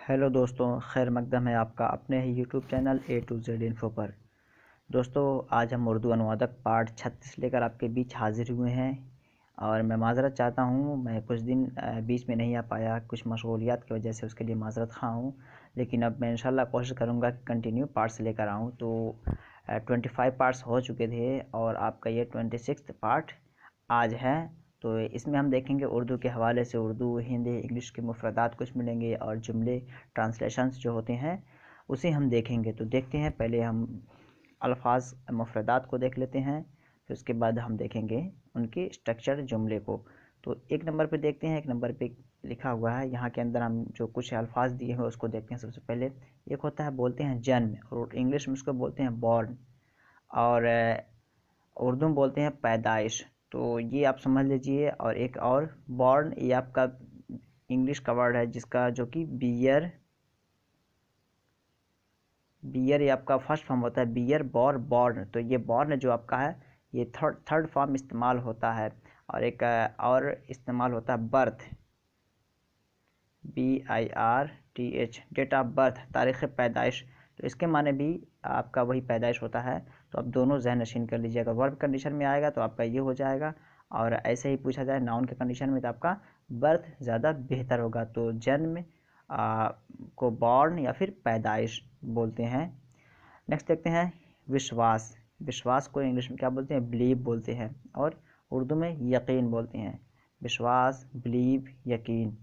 Hello दोस्तों, खैर मकदम है आपका अपने ही YouTube channel A to Z info पर। दोस्तों, आज हम उर्दू अनुवादक पार्ट 36 लेकर आपके बीच हाजिर हुए हैं। और मैं माज़रत चाहता हूँ, मैं कुछ दिन बीच में नहीं आ पाया, कुछ मशगूलियात की वजह से, उसके लिए माज़रत ख़्वाह हूँ। लेकिन अब मैं इंशाल्लाह कोशिश करूँगा कि कंटिन्यू पार्ट्स लेकर आऊँ। तो 25 पार्ट्स हो चुके थे और आपका ये 26वां पार्ट आज है। तो इसमें हम देखेंगे उर्दू के हवाले से उर्दू, हिंदी, इंग्लिश के मुफ़रदात कुछ मिलेंगे और जुमले ट्रांसलेशंस जो होते हैं उसे हम देखेंगे। तो देखते हैं, पहले हम अल्फाज मुफ़रदात को देख लेते हैं, फिर उसके बाद हम देखेंगे उनके स्ट्रक्चर जुमले को। तो एक नंबर पे देखते हैं, एक नंबर पे लिखा हुआ है, यहाँ के अंदर हम जो कुछ अल्फाज दिए हैं उसको देखते हैं। सबसे पहले एक होता है, बोलते हैं जन्म, और इंग्लिश में उसको बोलते हैं बॉर्न, और उर्दू में बोलते हैं पैदाइश। तो ये आप समझ लीजिए। और एक और बॉर्न, ये आपका इंग्लिश का वर्ड है जिसका जो कि बियर, ये आपका फर्स्ट फॉर्म होता है, बियर बॉर्न। तो ये बॉर्न जो आपका है ये थर्ड फॉर्म इस्तेमाल होता है। और एक और इस्तेमाल होता है birth, BIRTH, date of birth, तारीख़ पैदाइश। तो इसके माने भी आपका वही पैदाइश होता है। तो आप दोनों ज़हन नशीन कर लीजिएगा। वर्ब कंडीशन में आएगा तो आपका ये हो जाएगा, और ऐसे ही पूछा जाए नाउन के कंडीशन में तो आपका बर्थ ज़्यादा बेहतर होगा। तो जन्म को बॉर्न या फिर पैदाइश बोलते हैं। नेक्स्ट देखते हैं विश्वास। विश्वास को इंग्लिश में क्या बोलते हैं? बिलीव बोलते हैं, और उर्दू में यकीन बोलते हैं। विश्वास, बिलीव, यकीन।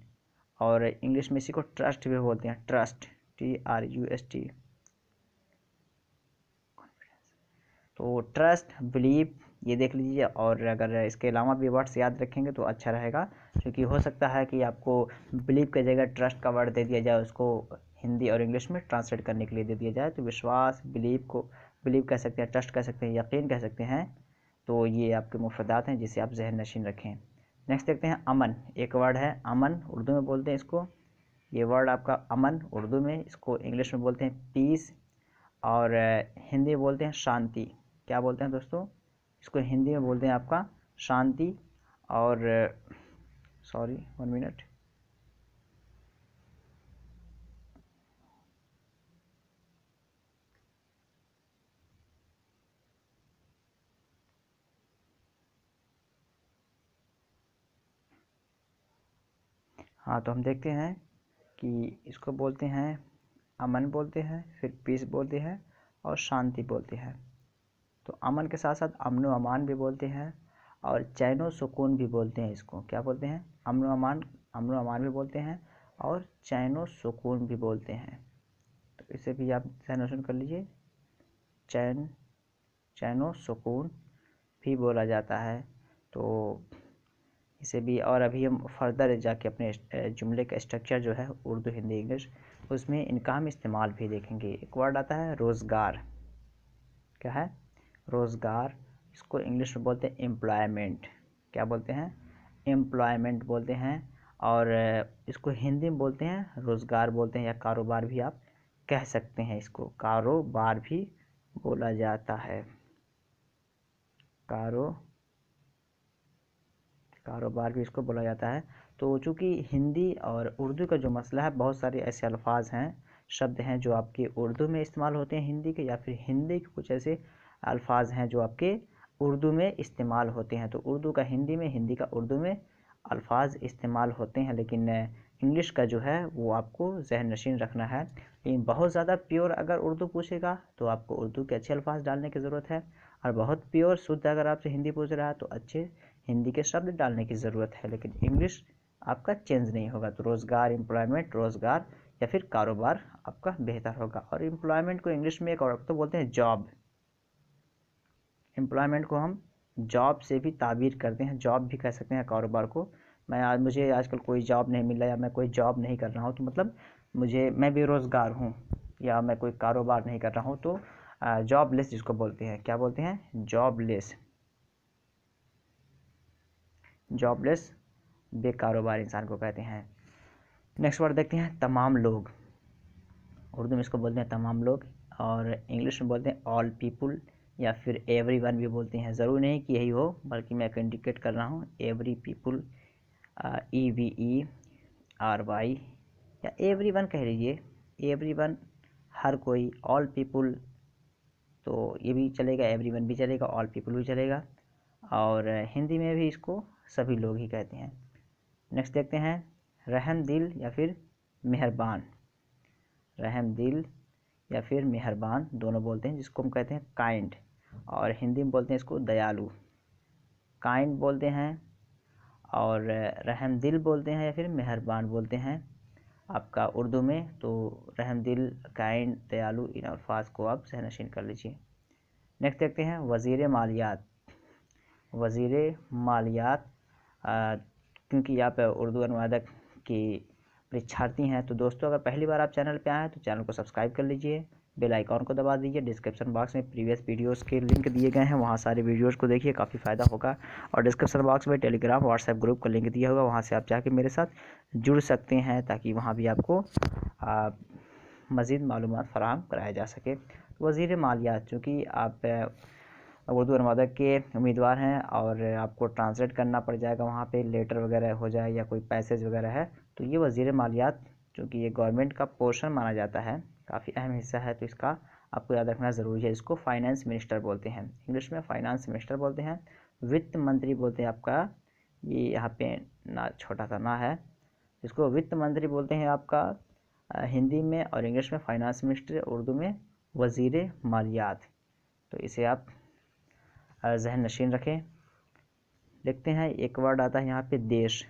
और इंग्लिश में इसी को ट्रस्ट भी बोलते हैं, ट्रस्ट, TRUST। तो ट्रस्ट, बिलीव, ये देख लीजिए। और अगर इसके अलावा भी वर्ड्स याद रखेंगे तो अच्छा रहेगा, क्योंकि हो सकता है कि आपको बिलीव की जगह ट्रस्ट का वर्ड दे दिया जाए, उसको हिंदी और इंग्लिश में ट्रांसलेट करने के लिए दे दिया जाए। तो विश्वास, बिलीव को बिलीव कह सकते हैं, ट्रस्ट कह सकते हैं, यकीन कह सकते हैं। तो ये आपके मुफरदात हैं जिसे आप जहन नशीन रखें। नेक्स्ट देखते हैं अमन। एक वर्ड है अमन, उर्दू में बोलते हैं इसको, ये वर्ड आपका अमन उर्दू में, इसको इंग्लिश में बोलते हैं पीस, और हिंदी में बोलते हैं शांति। क्या बोलते हैं दोस्तों? इसको हिंदी में बोलते हैं आपका शांति। और सॉरी, 1 मिनट। हाँ, तो हम देखते हैं कि इसको बोलते हैं अमन बोलते हैं, फिर पीस बोलते हैं, और शांति बोलते हैं। तो अमन के साथ साथ अमन व अमान भी बोलते हैं, और चैन व सुकून भी बोलते हैं। इसको क्या बोलते हैं? अमन व अमान भी बोलते हैं, और चैन व सुकून भी बोलते हैं। तो इसे भी आप नोशन कर लीजिए, चैन व सुकून भी बोला जाता है। तो इसे भी, और अभी हम फर्दर जाके अपने जुमले का स्ट्रक्चर जो है उर्दू, हिंदी, इंग्लिश, उसमें इनका हम इस्तेमाल भी देखेंगे। एक वर्ड आता है रोज़गार। क्या है? रोज़गार। इसको इंग्लिश में बोलते हैं एम्प्लॉयमेंट। क्या बोलते हैं? एम्प्लॉयमेंट बोलते हैं। और इसको हिंदी में बोलते हैं रोज़गार बोलते हैं, या कारोबार भी आप कह सकते हैं। इसको कारोबार भी बोला जाता है, कारोबार भी इसको बोला जाता है। तो चूँकि हिंदी और उर्दू का जो मसला है, बहुत सारे ऐसे अल्फाज हैं, शब्द हैं जो आपके उर्दू में इस्तेमाल होते हैं हिंदी के, या फिर हिंदी के कुछ ऐसे अल्फाज हैं जो आपके उर्दू में इस्तेमाल होते हैं। तो उर्दू का हिंदी में, हिंदी का उर्दू में अल्फाज इस्तेमाल होते हैं। लेकिन इंग्लिश का जो है वो आपको जहन नशीन रखना है। लेकिन बहुत ज़्यादा प्योर अगर उर्दू पूछेगा तो आपको उर्दू के अच्छे अल्फाज डालने की ज़रूरत है, और बहुत प्योर शुद्ध अगर आपसे हिंदी पूछ रहा है तो अच्छे हिंदी के शब्द डालने की ज़रूरत है। लेकिन इंग्लिश आपका चेंज नहीं होगा। तो रोज़गार, एम्प्लॉयमेंट, रोज़गार या फिर कारोबार आपका बेहतर होगा। और एम्प्लॉयमेंट को इंग्लिश में एक और तो बोलते हैं जॉब। एम्प्लॉयमेंट को हम जॉब से भी ताबीर करते हैं, जॉब भी कह सकते हैं कारोबार को। मुझे आजकल कोई जॉब नहीं मिल रहा, या मैं कोई जॉब नहीं कर रहा हूँ, तो मतलब मैं बेरोज़गार हूँ, या मैं कोई कारोबार नहीं कर रहा हूँ। तो जॉबलेस जिसको बोलते हैं, क्या बोलते हैं? जॉबलेस। जॉबलेस बेकारोबार इंसान को कहते हैं। नेक्स्ट वर्ड देखते हैं तमाम लोग। उर्दू में इसको बोलते हैं तमाम लोग, और इंग्लिश में बोलते हैं ऑल पीपुल, या फिर एवरीवन भी बोलते हैं। ज़रूरी नहीं कि यही हो, बल्कि मैं इंडिकेट कर रहा हूँ एवरी पीपुल, EVERY या एवरीवन कह लीजिए, एवरीवन हर कोई, ऑल पीपुल तो ये भी चलेगा, एवरीवन भी चलेगा, ऑल पीपुल भी चलेगा। और हिंदी में भी इसको सभी लोग ही कहते हैं। नेक्स्ट देखते हैं रहम दिल या फिर मेहरबान। रहम दिल या फिर मेहरबान दोनों बोलते हैं, जिसको हम कहते हैं काइंड, और हिंदी में बोलते हैं इसको दयालु। काइंड बोलते हैं और रहम दिल बोलते हैं या फिर मेहरबान बोलते हैं आपका उर्दू में। तो रहम दिल, काइंड, दयालु, इन अल्फाज को आप सहनशीन कर लीजिए। नेक्स्ट देखते हैं वज़ीर मालियात। वज़ीर मालियात, क्योंकि आप उर्दू अनुवादक की परीक्षार्थी हैं, तो दोस्तों अगर पहली बार आप चैनल पे आए हैं तो चैनल को सब्सक्राइब कर लीजिए, बेल आइकॉन को दबा दीजिए। डिस्क्रिप्शन बॉक्स में प्रीवियस वीडियोस के लिंक दिए गए हैं, वहाँ सारे वीडियोस को देखिए, काफ़ी फ़ायदा होगा। और डिस्क्रिप्शन बॉक्स में टेलीग्राम, व्हाट्सएप ग्रुप का लिंक दिया होगा, वहाँ से आप जाके मेरे साथ जुड़ सकते हैं, ताकि वहाँ भी आपको मज़ीद मालूमात फ़राहम कराया जा सके। वज़ीर मालियात, चूँकि आप उर्दू अनुवादक के उम्मीदवार हैं और आपको ट्रांसलेट करना पड़ जाएगा, वहाँ पे लेटर वगैरह हो जाए या कोई पैसेज वगैरह है, तो ये वज़ीर मालियात, चूँकि ये गवर्नमेंट का पोर्शन माना जाता है, काफ़ी अहम हिस्सा है, तो इसका आपको याद रखना ज़रूरी है। इसको फाइनेंस मिनिस्टर बोलते हैं, इंग्लिश में फाइनेंस मिनिस्टर बोलते हैं। वित्त मंत्री बोलते हैं आपका, ये यहाँ पे ना छोटा सा ना है, इसको वित्त मंत्री बोलते हैं आपका हिंदी में, और इंग्लिश में फाइनेंस मिनिस्टर, उर्दू में वज़ीर मालियात। तो इसे आप जहन नशीन रखें। देखते हैं एक वर्ड आता है यहाँ पे देश।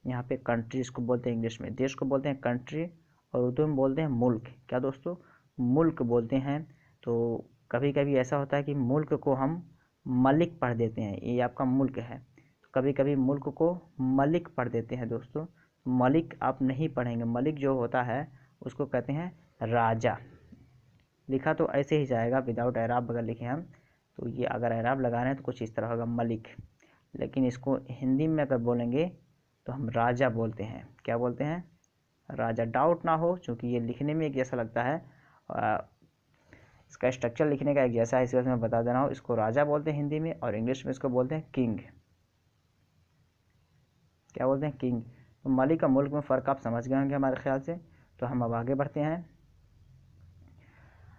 यहाँ पे कंट्री इसको बोलते हैं, इंग्लिश में देश को बोलते हैं कंट्री, और उर्दू में बोलते हैं मुल्क। क्या दोस्तों, मुल्क बोलते हैं। तो कभी कभी ऐसा होता है कि मुल्क को हम मलिक पढ़ देते हैं, ये आपका मुल्क है, तो कभी कभी मुल्क को मलिक पढ़ देते हैं दोस्तों। मलिक आप नहीं पढ़ेंगे, मलिक जो होता है उसको कहते हैं राजा। लिखा तो ऐसे ही जाएगा, विदाउट एराब अगर लिखे हम, तो ये अगर एराब लगा रहे हैं तो कुछ इस तरह होगा मलिक, लेकिन इसको हिंदी में अगर बोलेंगे तो हम राजा बोलते हैं। क्या बोलते हैं, राजा। डाउट ना हो, क्योंकि ये लिखने में एक जैसा लगता है, इसका स्ट्रक्चर लिखने का एक जैसा है, इस वजह से मैं बता दे रहा हूँ, इसको राजा बोलते हैं हिंदी में, और इंग्लिश में इसको बोलते हैं किंग। क्या बोलते हैं, किंग। तो मलिक का मुल्क में फ़र्क आप समझ गए होंगे हमारे ख्याल से। तो हम अब आगे बढ़ते हैं।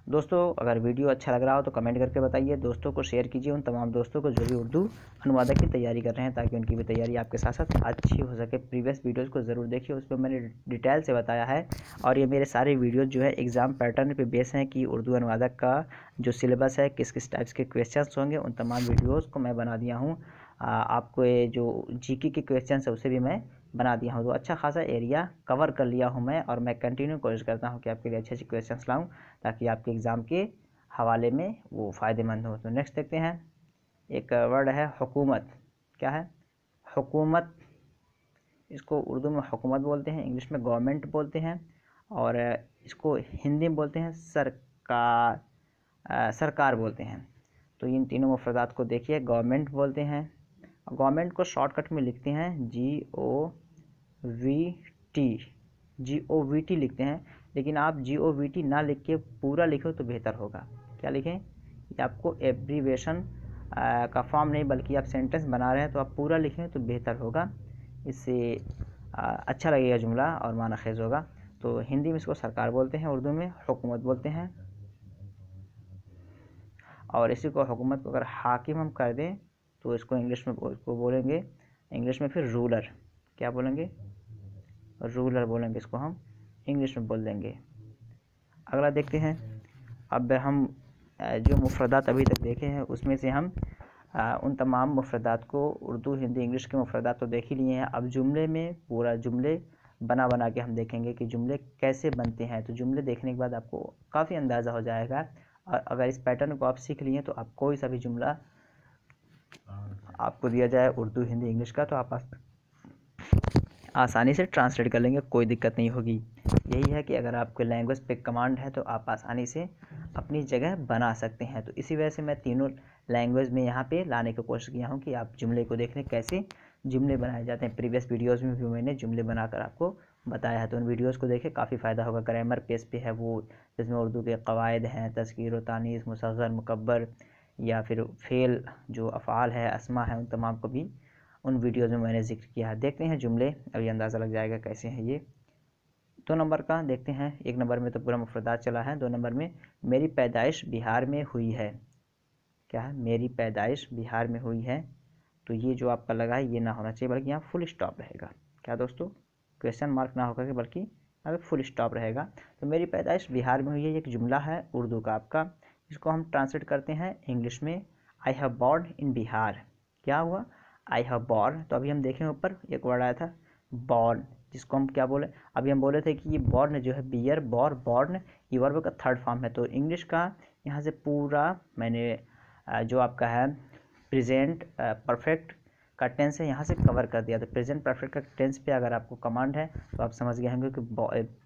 दोस्तों अगर वीडियो अच्छा लग रहा हो तो कमेंट करके बताइए, दोस्तों को शेयर कीजिए, उन तमाम दोस्तों को जो भी उर्दू अनुवादक की तैयारी कर रहे हैं, ताकि उनकी भी तैयारी आपके साथ साथ अच्छी हो सके। प्रीवियस वीडियोज़ को ज़रूर देखिए, उस पर मैंने डिटेल से बताया है, और ये मेरे सारे वीडियोज़ जो है एग्ज़ाम पैटर्न पे बेस हैं कि उर्दू अनुवादक का जो सिलेबस है, किस किस टाइप्स के क्वेश्चंस होंगे, उन तमाम वीडियोज़ को मैं बना दिया हूँ। आपको ये जो जीके के क्वेश्चन है उसे भी मैं बना दिया हूँ। तो अच्छा खासा एरिया कवर कर लिया हूँ मैं, और मैं कंटिन्यू कोशिश करता हूँ कि आपके लिए अच्छे अच्छे क्वेश्चंस लाऊं, ताकि आपके एग्ज़ाम के हवाले में वो फ़ायदेमंद हो। तो नेक्स्ट देखते हैं, एक वर्ड है हुकूमत। क्या है, हुकूमत। इसको उर्दू में हुकूमत बोलते हैं, इंग्लिश में गवर्नमेंट बोलते हैं, और इसको हिंदी में बोलते हैं सरकार, सरकार बोलते हैं। तो इन तीनों मुफ्रदात को देखिए, गवर्नमेंट बोलते हैं, गवर्नमेंट को शॉर्टकट में लिखते हैं GOVT लिखते हैं, लेकिन आप GOVT ना लिख के पूरा लिखो तो बेहतर होगा। क्या लिखें, ये आपको एब्रीवेशन का फॉर्म नहीं, बल्कि आप सेंटेंस बना रहे हैं तो आप पूरा लिखें तो बेहतर होगा, इससे अच्छा लगेगा जुमला और माना खेज होगा। तो हिंदी में इसको सरकार बोलते हैं, उर्दू में हुकूमत बोलते हैं, और इसी को हुकूमत को अगर हाकिम हम कर दें तो इसको इंग्लिश में इसको बोलेंगे, इंग्लिश में फिर रूलर। क्या बोलेंगे, रूलर बोलेंगे, इसको हम इंग्लिश में बोल देंगे। अगला देखते हैं, अब हम जो मुफ्रदात अभी तक देखे हैं उसमें से हम उन तमाम मुफ्रदात को, उर्दू हिंदी इंग्लिश के मुफ्रदात तो देख ही लिए हैं। अब जुमले में पूरा जुमले बना के हम देखेंगे कि जुमले कैसे बनते हैं। तो जुमले देखने के बाद आपको काफ़ी अंदाज़ा हो जाएगा, और अगर इस पैटर्न को आप सीख लिए तो आप कोई सा भी जुमला आपको दिया जाए उर्दू हिंदी इंग्लिश का, तो आप आसानी से ट्रांसलेट कर लेंगे, कोई दिक्कत नहीं होगी। यही है कि अगर आपको लैंग्वेज पे कमांड है तो आप आसानी से अपनी जगह बना सकते हैं। तो इसी वजह से मैं तीनों लैंग्वेज में यहाँ पे लाने की कोशिश किया हूँ कि आप जुमले को देख लें, कैसे जुमले बनाए जाते हैं। प्रीवियस वीडियोज़ में भी मैंने जुमले बनाकर आपको बताया है, तो उन वीडियोज़ को देखें, काफ़ी फ़ायदा होगा। ग्रामर पेज पे है वो, जिसमें उर्दू के क़वायद हैं, तज़कीर व तानीस, मुसग़्ग़र, मुकब्बर, या फिर फ़ेल जो अफ़आल है, अस्मा है, उन तमाम को भी उन वीडियोज़ में मैंने जिक्र किया है। देखते हैं जुमले, अभी अंदाज़ा लग जाएगा कैसे हैं ये। 2 नंबर का देखते हैं। 1 नंबर में तो पूरा मुफरदात चला है। 2 नंबर में मेरी पैदाइश बिहार में हुई है। क्या है? मेरी पैदाइश बिहार में हुई है। तो ये जो आपका लगा है ये ना होना चाहिए, बल्कि यहाँ फुल स्टॉप रहेगा। क्या दोस्तों? क्वेश्चन मार्क ना होकर के बल्कि यहाँ पे फुल स्टॉप रहेगा। तो मेरी पैदाइश बिहार में हुई है, एक जुमला है उर्दू का आपका। इसको हम ट्रांसलेट करते हैं इंग्लिश में, I have born in Bihar. क्या हुआ? I have born. तो अभी हम देखें ऊपर एक वर्ड आया था बॉर्न, जिसको हम क्या बोले? अभी हम बोले थे कि ये बॉर्न जो है बियर बॉर्न ये वर्ब का थर्ड फॉर्म है। तो इंग्लिश का यहाँ से पूरा मैंने जो आपका है प्रेजेंट परफेक्ट का टेंस है यहाँ से कवर कर दिया। तो प्रेजेंट परफेक्ट का टेंस पे अगर आपको कमांड है तो आप समझ गए होंगे कि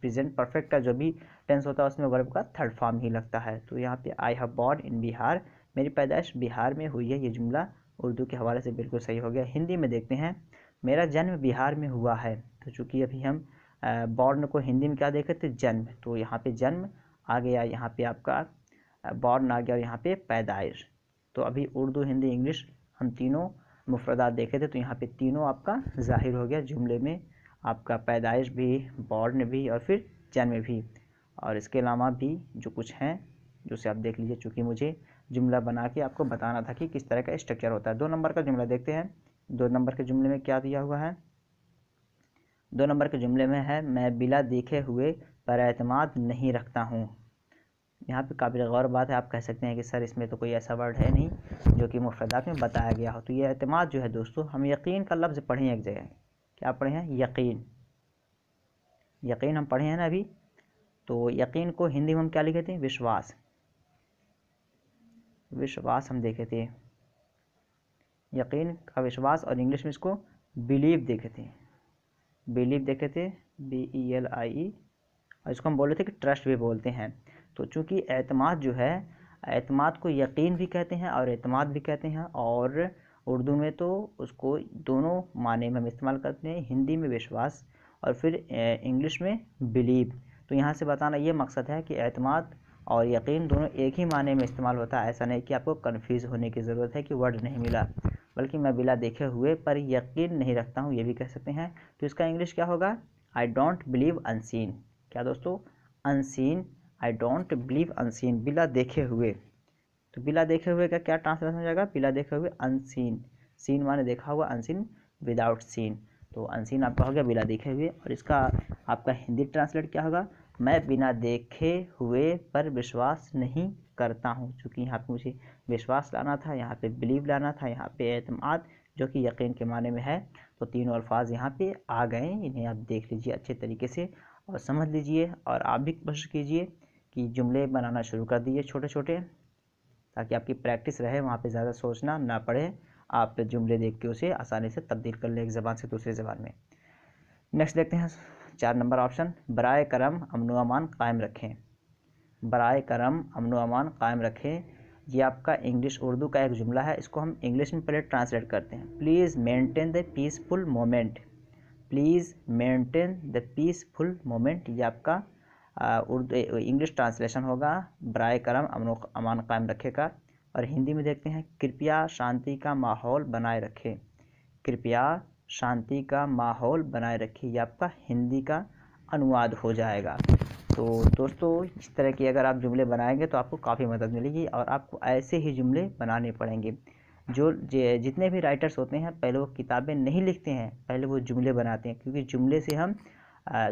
प्रेजेंट परफेक्ट का जो भी टेंस होता है उसमें वर्ब का थर्ड फॉर्म ही लगता है। तो यहाँ पे I have born in Bihar, मेरी पैदाइश बिहार में हुई है, ये जुमला उर्दू के हवाले से बिल्कुल सही हो गया। हिंदी में देखते हैं, मेरा जन्म बिहार में हुआ है। तो चूँकि अभी हम बॉर्न को हिंदी में क्या देखे थे? जन्म। तो यहाँ पे जन्म आ गया, यहाँ पे आपका बॉर्न आ गया और यहाँ पे पैदाइश। तो अभी उर्दू, हिंदी, इंग्लिश हम तीनों मुफरदात देखे थे, तो यहाँ पे तीनों आपका ज़ाहिर हो गया जुमले में, आपका पैदाइश भी, बॉर्न भी और फिर जन्म भी। और इसके अलावा भी जो कुछ हैं जो से आप देख लीजिए, चूँकि मुझे जुमला बना के आपको बताना था कि किस तरह का स्ट्रक्चर होता है। 2 नंबर का जुमला देखते हैं। 2 नंबर के जुमले में क्या दिया हुआ है? 2 नंबर के जुमले में है, मैं बिला देखे हुए पर एतमाद नहीं रखता हूँ। यहाँ पे काबिल गौर बात है, आप कह सकते हैं कि सर इसमें तो कोई ऐसा वर्ड है नहीं जो कि मुफरदात में बताया गया हो। तो ये एतमाद जो है दोस्तों, हम यकीन का लफ्ज़ पढ़े हैं एक जगह। क्या पढ़े हैं? यकीन। यकीन हम पढ़े हैं ना अभी। तो यकीन को हिंदी में हम क्या लिखे थे? विश्वास। विश्वास हम देखे थे, यकीन का विश्वास, और इंग्लिश में इसको बिलीव देखे थे। बिलीव देखे थे, BELIE, और इसको हम बोले थे कि ट्रस्ट भी बोलते हैं। तो चूँकि एतमाद जो है, एतमाद को यकीन भी कहते हैं और एतमाद भी कहते हैं, और उर्दू में तो उसको दोनों माने में हम इस्तेमाल करते हैं, हिंदी में विश्वास और फिर इंग्लिश में बिलीव। तो यहाँ से बताना ये मकसद है कि एतमाद और यकीन दोनों एक ही माने में इस्तेमाल होता है। ऐसा नहीं कि आपको कन्फ्यूज़ होने की ज़रूरत है कि वर्ड नहीं मिला, बल्कि मैं बिला देखे हुए पर यकीन नहीं रखता हूँ, ये भी कह सकते हैं। तो इसका इंग्लिश क्या होगा? I don't believe unseen. क्या दोस्तों? Unseen, I don't believe unseen, बिला देखे हुए। तो बिला देखे हुए का क्या ट्रांसलेशन हो जाएगा? बिला देखे हुए अनसीन। सीन माने देखा हुआ, अनसीन विदाउट सीन। तो अनसीन आपका हो गया बिना देखे हुए। और इसका आपका हिंदी ट्रांसलेट क्या होगा? मैं बिना देखे हुए पर विश्वास नहीं करता हूँ। चूँकि यहाँ पे मुझे विश्वास लाना था, यहाँ पे बिलीव लाना था, यहाँ पे एतमाद जो कि यकीन के माने में है। तो तीनों अल्फाज यहाँ पे आ गए। इन्हें आप देख लीजिए अच्छे तरीके से और समझ लीजिए, और आप भी कोशिश कीजिए कि जुमले बनाना शुरू कर दीजिए छोटे छोटे, ताकि आपकी प्रैक्टिस रहे, वहाँ पे ज़्यादा सोचना ना पड़े, आप जुमले देख के उसे आसानी से तब्दील कर ले एक ज़बान से दूसरी ज़बान में। नेक्स्ट देखते हैं 4 नंबर ऑप्शन, बराए करम अमन अमान कायम रखें। बराए करम अमन अमान कायम रखें, ये आपका इंग्लिश उर्दू का एक जुमला है। इसको हम इंग्लिश में पहले ट्रांसलेट करते हैं। Please maintain the peaceful moment. Please maintain the peaceful moment, ये आपका उर्दू इंग्लिश ट्रांसलेशन होगा बराए करम अमन अमान कायम रखे का। और हिंदी में देखते हैं, कृपया शांति का माहौल बनाए रखें। कृपया शांति का माहौल बनाए रखें, ये आपका हिंदी का अनुवाद हो जाएगा। तो दोस्तों इस तरह की अगर आप जुमले बनाएंगे तो आपको काफ़ी मदद मिलेगी, और आपको ऐसे ही जुमले बनाने पड़ेंगे। जो जितने भी राइटर्स होते हैं पहले वो किताबें नहीं लिखते हैं, पहले वो जुमले बनाते हैं। क्योंकि जुमले से हम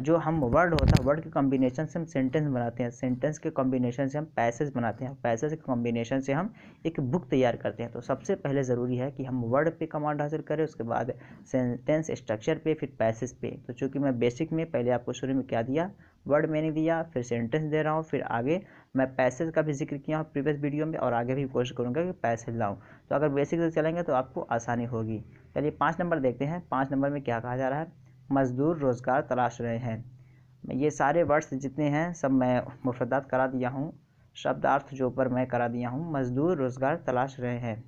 जो हम वर्ड होता है, वर्ड के कॉम्बिनेशन से हम सेंटेंस बनाते हैं, सेंटेंस के कॉम्बिनेशन से हम पैसेज बनाते हैं, पैसेज के कॉम्बिनेशन से हम एक बुक तैयार करते हैं। तो सबसे पहले ज़रूरी है कि हम वर्ड पे कमांड हासिल करें, उसके बाद सेंटेंस स्ट्रक्चर पे, फिर पैसेज पे। तो चूँकि मैं बेसिक में पहले आपको शुरू में क्या दिया, वर्ड मैंने दिया, फिर सेंटेंस दे रहा हूँ, फिर आगे मैं पैसेज का भी जिक्र किया हूँ प्रीवियस वीडियो में, और आगे भी कोशिश करूँगा कि पैसेज लाऊँ। तो अगर बेसिक से चलेंगे तो आपको आसानी होगी। चलिए 5 नंबर देखते हैं। 5 नंबर में क्या कहा जा रहा है? मज़दूर रोज़गार तलाश रहे हैं। ये सारे वर्ड्स जितने हैं सब मैं मुफरदात करा दिया हूँ, शब्दार्थ जो ऊपर मैं करा दिया हूँ। मज़दूर रोज़गार तलाश रहे हैं,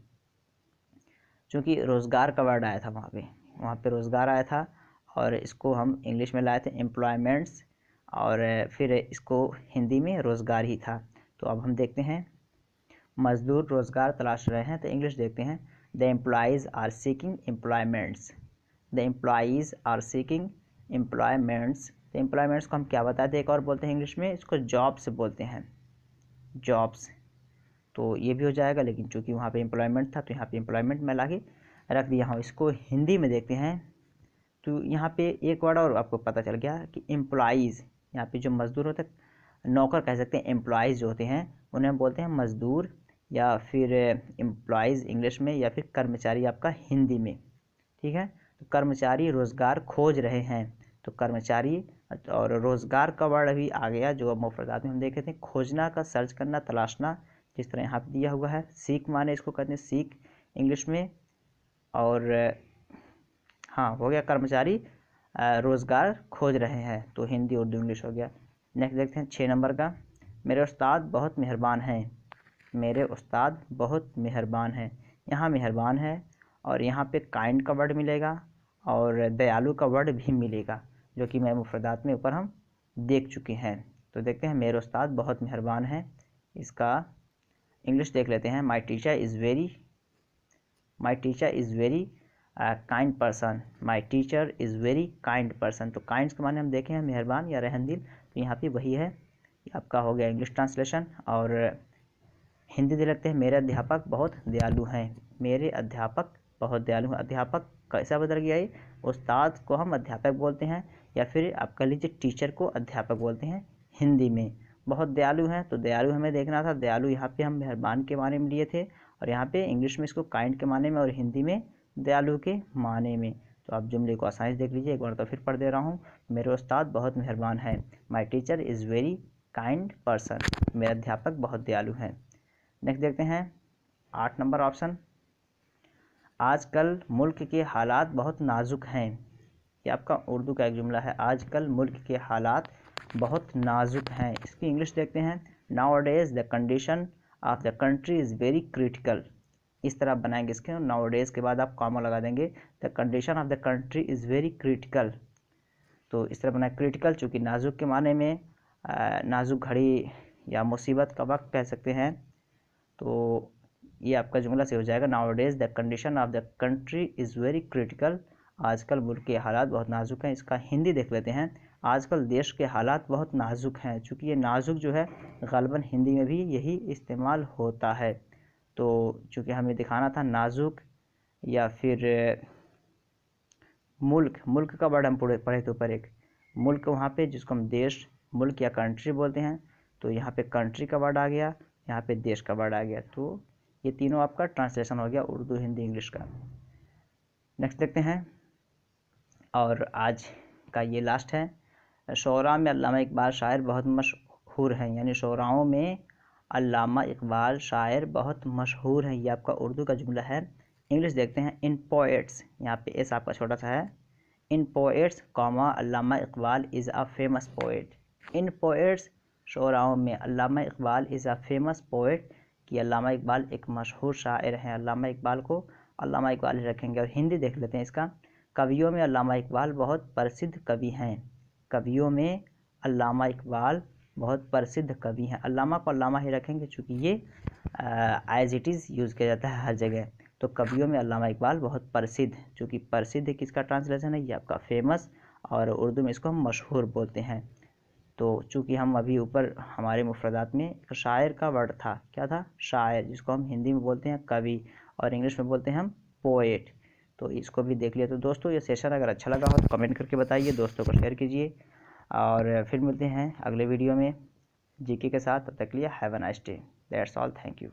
चूँकि रोज़गार का वर्ड आया था वहाँ पे रोज़गार आया था, और इसको हम इंग्लिश में लाए थे एम्प्लॉयमेंट्स, और फिर इसको हिंदी में रोज़गार ही था। तो अब हम देखते हैं, मज़दूर रोज़गार तलाश रहे हैं, तो इंग्लिश देखते हैं, the employees are seeking employments. The employees are seeking employments, तो एम्प्लॉयमेंट्स को हम क्या बताते हैं, एक और बोलते हैं इंग्लिश में, इसको जॉब्स बोलते हैं, जॉब्स। तो ये भी हो जाएगा, लेकिन चूंकि वहाँ पे एम्प्लॉयमेंट था तो यहाँ पे एम्प्लॉयमेंट मैं ला के रख दिया हूँ। इसको हिंदी में देखते हैं तो यहाँ पे एक वर्ड और आपको पता चल गया कि एम्प्लॉइज़, यहाँ पे जो मज़दूर होते हैं, नौकर कह सकते हैं, एम्प्लॉइज़ जो होते हैं उन्हें हम बोलते हैं मज़दूर या फिर एम्प्लॉइज़ इंग्लिश में, या फिर कर्मचारी आपका हिंदी में। ठीक है, तो कर्मचारी रोज़गार खोज रहे हैं, तो कर्मचारी और रोज़गार का वर्ड अभी आ गया जो अब मुफ्रदात में हम देखे थे, खोजना का सर्च करना, तलाशना, जिस तरह यहाँ पे दिया हुआ है। सीख माने इसको कहते हैं सीख इंग्लिश में, और हाँ हो गया कर्मचारी रोज़गार खोज रहे हैं, तो हिंदी उर्दू इंग्लिश हो गया। नेक्स्ट देखते हैं 6 नंबर का, मेरे उस्ताद बहुत मेहरबान हैं, मेरे उस्ताद बहुत मेहरबान हैं। यहाँ मेहरबान है और यहाँ पे काइंड का वर्ड मिलेगा और दयालु का वर्ड भी मिलेगा, जो कि मैं मुफ्रदात में ऊपर हम देख चुके हैं। तो देखते हैं मेरे उस्ताद बहुत मेहरबान हैं, इसका इंग्लिश देख लेते हैं। My teacher is very kind person, my teacher is very kind person. तो काइंड के माने हम देखें हैं मेहरबान या रहमदिल, तो यहाँ पे वही है, आपका हो गया इंग्लिश ट्रांसलेशन। और हिंदी दे लगते हैं मेरे अध्यापक बहुत दयालु हैं, मेरे अध्यापक बहुत दयालु हैं। अध्यापक कैसा बदल गया है, उस्ताद को हम अध्यापक बोलते हैं, या फिर आप कह लीजिए टीचर को अध्यापक बोलते हैं हिंदी में। बहुत दयालु हैं, तो दयालु हमें देखना था, दयालु यहाँ पे हम मेहरबान के माने में लिए थे, और यहाँ पे इंग्लिश में इसको काइंड के माने में और हिंदी में दयालु के माने में। तो आप जुमले को आसानी से देख लीजिए, एक बार तो फिर पढ़ दे रहा हूँ। मेरे उस्ताद बहुत मेहरबान हैं, my teacher is very kind person, मेरे अध्यापक बहुत दयालु हैं। नेक्स्ट देखते हैं 8 नंबर ऑप्शन, आजकल मुल्क के हालात बहुत नाजुक हैं। ये आपका उर्दू का एक जुमला है, आजकल मुल्क के हालात बहुत नाजुक हैं। इसकी इंग्लिश देखते हैं, nowadays the condition of the country is very critical. इस तरह आप बनाएंगे इसके, नाउ-अ-डेज के बाद आप कॉमा लगा देंगे, the condition of the country is very critical. तो इस तरह बनाए क्रिटिकल, चूँकि नाजुक के माने में नाजुक घड़ी या मुसीबत का वक्त कह सकते हैं, तो ये आपका जुमला से हो जाएगा, nowadays the condition of the country is very critical. आजकल मुल्क के हालात बहुत नाजुक हैं। इसका हिंदी देख लेते हैं, आजकल देश के हालात बहुत नाजुक हैं। चूँकि ये नाजुक जो है ग़ालिबन हिंदी में भी यही इस्तेमाल होता है, तो चूँकि हमें दिखाना था नाजुक या फिर मुल्क का वर्ड हम पढ़े थे ऊपर, एक मुल्क वहाँ पे जिसको हम देश, मुल्क या कंट्री बोलते हैं, तो यहाँ पे कंट्री का वर्ड आ गया, यहाँ पे देश का वर्ड आ गया। तो ये तीनों आपका ट्रांसलेशन हो गया उर्दू हिंदी इंग्लिश का। नेक्स्ट देखते हैं, और आज का ये लास्ट है, शोरा में अल्लामा इकबाल शायर बहुत मशहूर हैं, यानी शोराओं में अल्लामा इकबाल शायर बहुत मशहूर हैं। ये आपका उर्दू का जुमला है। इंग्लिश देखते हैं, इन पोएट्स, यहाँ पे एस आपका छोटा सा है, in poets comma Allama Iqbal is a famous poet. In poets शोराओं में Allama Iqbal is a famous poet, कि अल्लामा इकबाल एक मशहूर शायर हैं। अल्लामा इकबाल को अल्लामा इकबाल ही रखेंगे। और हिंदी देख लेते हैं इसका, कवियों में अल्लामा इकबाल बहुत प्रसिद्ध कवि हैं, कवियों में अल्लामा इकबाल बहुत प्रसिद्ध कवि हैं। अल्लामा को अल्लामा ही रखेंगे, चूँकि ये एज इट इज़ यूज़ किया जाता है हर जगह। तो कवियों में अल्लामा इकबाल बहुत प्रसिद्ध, चूँकि प्रसिद्ध किसका ट्रांसलेशन है, ये आपका फेमस, और उर्दू में इसको हम मशहूर बोलते हैं। तो चूँकि हम अभी ऊपर हमारे मुफ्रदात में एक शायर का वर्ड था, क्या था, शायर, जिसको हम हिंदी में बोलते हैं कवि और इंग्लिश में बोलते हैं हम पोएट। तो इसको भी देख लिया। तो दोस्तों ये सेशन अगर अच्छा लगा हो तो कमेंट करके बताइए, दोस्तों को शेयर कीजिए, और फिर मिलते हैं अगले वीडियो में जीके के साथ। तब तक के लिए have a nice day, that's all, thank you.